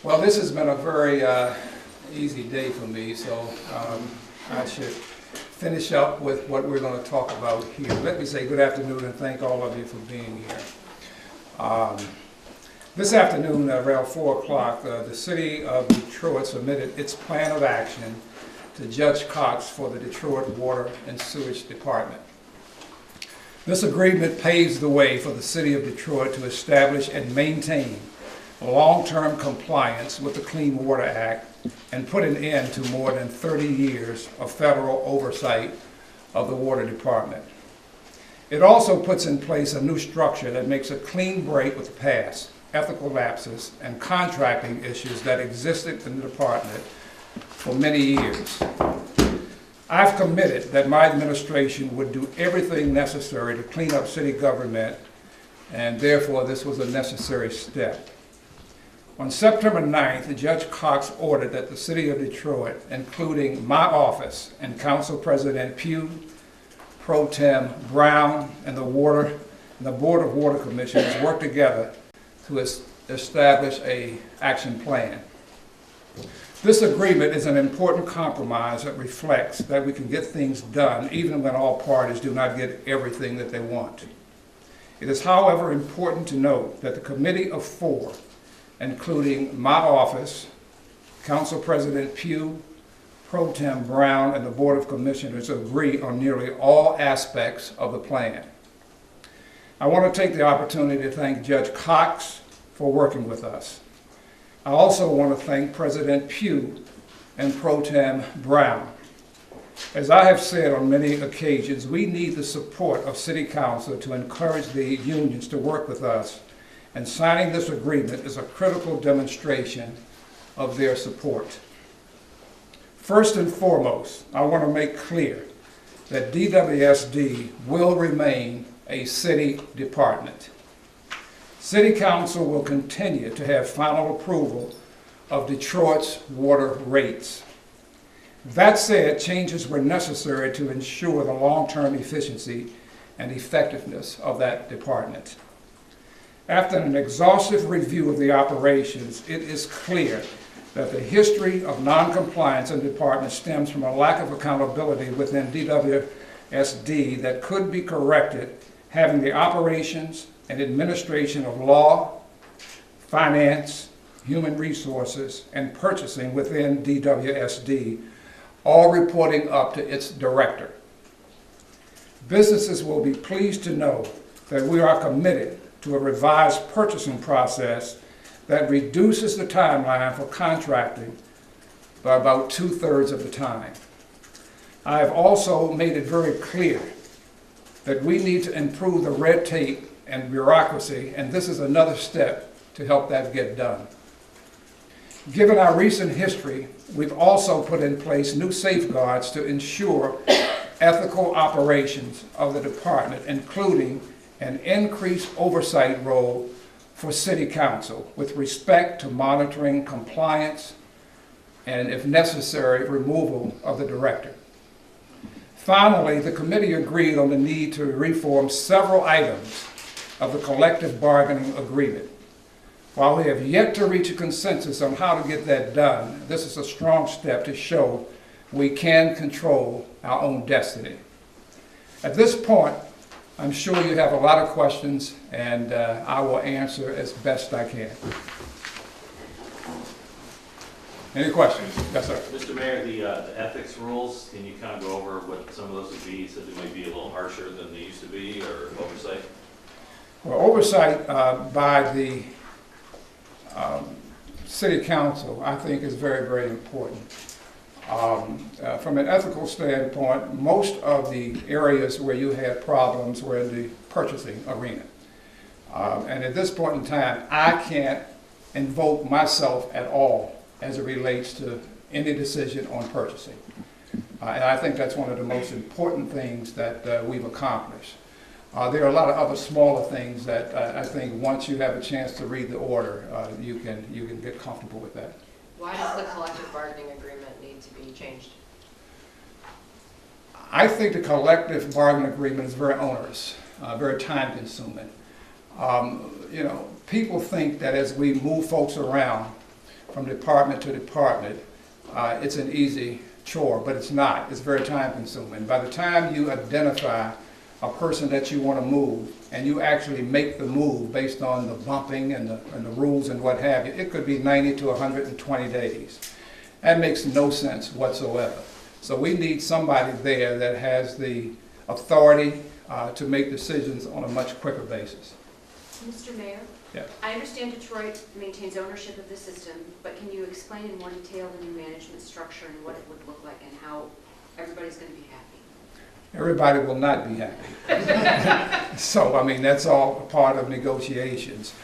Well, this has been a very easy day for me, so I should finish up with what we're going to talk about here. Let me say good afternoon and thank all of you for being here. This afternoon, around 4 o'clock, the City of Detroit submitted its plan of action to Judge Cox for the Detroit Water and Sewage Department. This agreement paves the way for the City of Detroit to establish and maintain long-term compliance with the Clean Water Act and put an end to more than 30 years of federal oversight of the Water Department. It also puts in place a new structure that makes a clean break with past ethical lapses and contracting issues that existed in the department for many years. I've committed that my administration would do everything necessary to clean up city government, and therefore this was a necessary step. On September 9th, Judge Cox ordered that the City of Detroit, including my office and Council President Pugh, Pro Tem Brown, and the Board of Water Commissioners work together to establish an action plan. This agreement is an important compromise that reflects that we can get things done even when all parties do not get everything that they want. It is, however, important to note that the Committee of Four, including my office, Council President Pugh, Pro Tem Brown, and the Board of Commissioners, agree on nearly all aspects of the plan. I want to take the opportunity to thank Judge Cox for working with us. I also want to thank President Pugh and Pro Tem Brown. As I have said on many occasions, we need the support of City Council to encourage the unions to work with us, and signing this agreement is a critical demonstration of their support. First and foremost, I want to make clear that DWSD will remain a city department. City Council will continue to have final approval of Detroit's water rates. That said, changes were necessary to ensure the long-term efficiency and effectiveness of that department. After an exhaustive review of the operations, it is clear that the history of non-compliance in the department stems from a lack of accountability within DWSD that could be corrected having the operations and administration of law, finance, human resources, and purchasing within DWSD, all reporting up to its director. Businesses will be pleased to know that we are committed to a revised purchasing process that reduces the timeline for contracting by about 2/3 of the time. I have also made it very clear that we need to improve the red tape and bureaucracy, and this is another step to help that get done. Given our recent history, we've also put in place new safeguards to ensure ethical operations of the department, including an increased oversight role for City Council with respect to monitoring compliance and, if necessary, removal of the director. Finally, the committee agreed on the need to reform several items of the collective bargaining agreement. While we have yet to reach a consensus on how to get that done, this is a strong step to show we can control our own destiny. At this point, I'm sure you have a lot of questions, and I will answer as best I can. Any questions? Yes, sir. Mr. Mayor, the ethics rules, can you kind of go over what some of those would be? You said they might be a little harsher than they used to be, or oversight? Well, oversight by the City Council, I think, is very, very important. From an ethical standpoint, most of the areas where you had problems were in the purchasing arena. And at this point in time, I can't invoke myself at all as it relates to any decision on purchasing. And I think that's one of the most important things that we've accomplished. There are a lot of other smaller things that I think once you have a chance to read the order, you can get comfortable with that. Why does the collective bargaining agreement need to be changed? I think the collective bargaining agreement is very onerous, very time consuming. People think that as we move folks around from department to department, it's an easy chore, but it's not. It's very time consuming. By the time you identify a person that you want to move, and you actually make the move based on the bumping and the rules and what have you, it could be 90 to 120 days. That makes no sense whatsoever. So we need somebody there that has the authority to make decisions on a much quicker basis. Mr. Mayor? Yeah. I understand Detroit maintains ownership of the system, but can you explain in more detail the new management structure and what it would look like and how everybody's going to be happy? Everybody will not be happy. So, I mean, that's all a part of negotiations.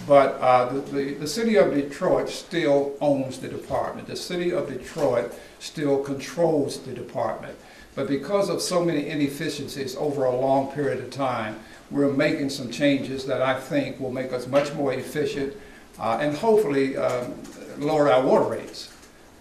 But the city of Detroit still owns the department. The city of Detroit still controls the department. But because of so many inefficiencies over a long period of time, we're making some changes that I think will make us much more efficient and hopefully lower our water rates,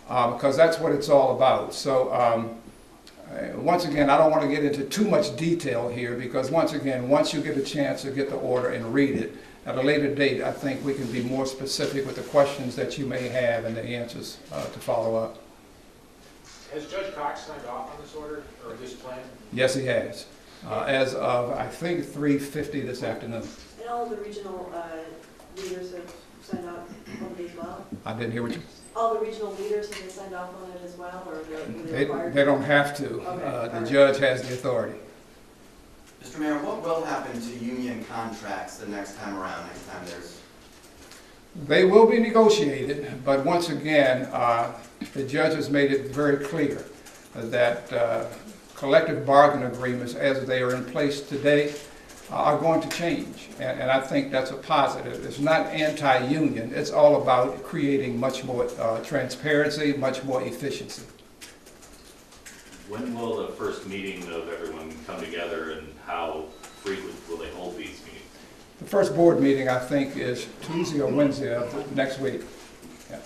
because that's what it's all about. So once again, I don't want to get into too much detail here, because once again, once you get a chance to get the order and read it, at a later date, I think we can be more specific with the questions that you may have and the answers to follow up. Has Judge Cox signed off on this order or this plan? Yes, he has. As of, I think, 3:50 this afternoon. And all of the regional leaders have signed off on it as well? I didn't hear what you... All the regional leaders have signed off on it as well, or they're required? They don't have to. Okay, The judge has the authority. Mr. Mayor, what will happen to union contracts the next time around, next time there's... They will be negotiated, but once again, the judge has made it very clear that collective bargaining agreements as they are in place today are going to change, and I think that's a positive. It's not anti-union, it's all about creating much more transparency, much more efficiency. When will the first meeting of everyone come together, and how frequent will they hold these meetings? The first board meeting, I think, is Tuesday or Wednesday of next week. Yeah.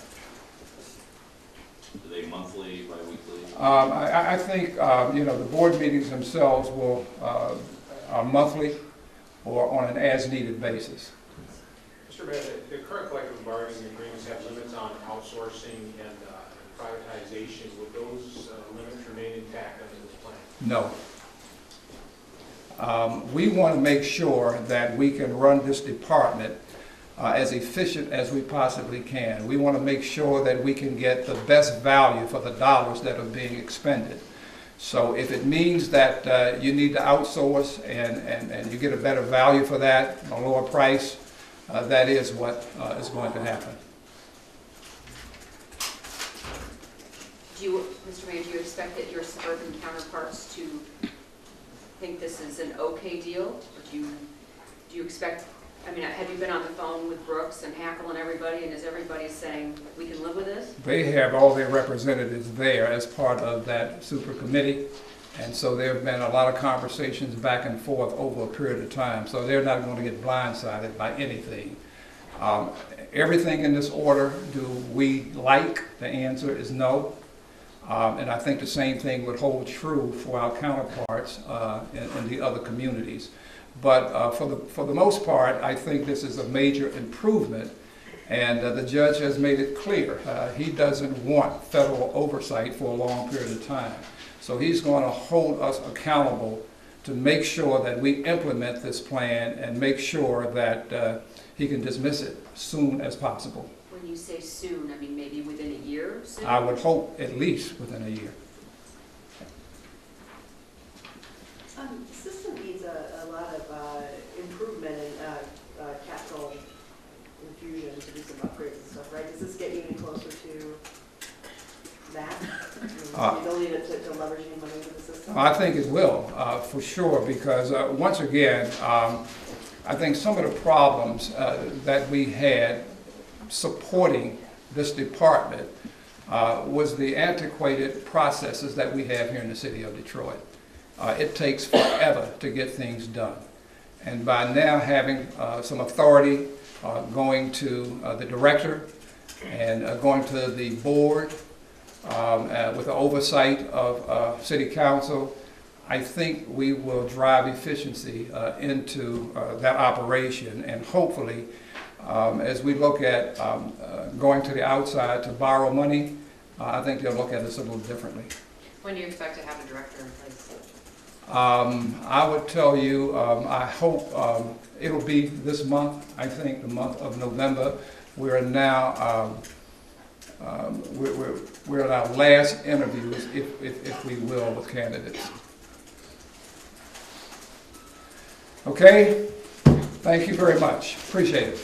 Are they monthly, bi-weekly? I think, the board meetings themselves are monthly or on an as-needed basis. Mr. Mayor, the current collective bargaining agreements have limits on outsourcing and privatization. Would those limits remain intact under this plan? No. We want to make sure that we can run this department as efficient as we possibly can. We want to make sure that we can get the best value for the dollars that are being expended. So if it means that you need to outsource and you get a better value for that, a lower price, that is what is going to happen. Mr. Mayor, do you expect that your suburban counterparts to think this is an okay deal? Or do you expect, have you been on the phone with Brooks and Hackle and everybody, and is everybody saying we can live with this? They have all their representatives there as part of that super committee, and so there have been a lot of conversations back and forth over a period of time, so they're not going to get blindsided by anything. Everything in this order, do we like? The answer is no. And I think the same thing would hold true for our counterparts in the other communities. But for the most part, I think this is a major improvement, and the judge has made it clear. He doesn't want federal oversight for a long period of time. So he's going to hold us accountable to make sure that we implement this plan and make sure that he can dismiss it soon as possible. When you say soon, maybe within a year? Soon? I would hope at least within a year. The system needs a lot of improvement and capital infusion to do some upgrades and stuff, right? Does this get you any closer to that? The ability to leverage any money into the system? I think it will, for sure, because once again, I think some of the problems that we had supporting this department was the antiquated processes that we have here in the city of Detroit. It takes forever to get things done. And by now having some authority going to the director and going to the board with the oversight of city council, I think we will drive efficiency into that operation, and hopefully As we look at going to the outside to borrow money, I think they'll look at us a little differently. When do you expect to have a director in place? I would tell you, I hope it'll be this month, I think the month of November. We're now, we're at our last interviews, if we will, with candidates. Okay? Thank you very much. Appreciate it.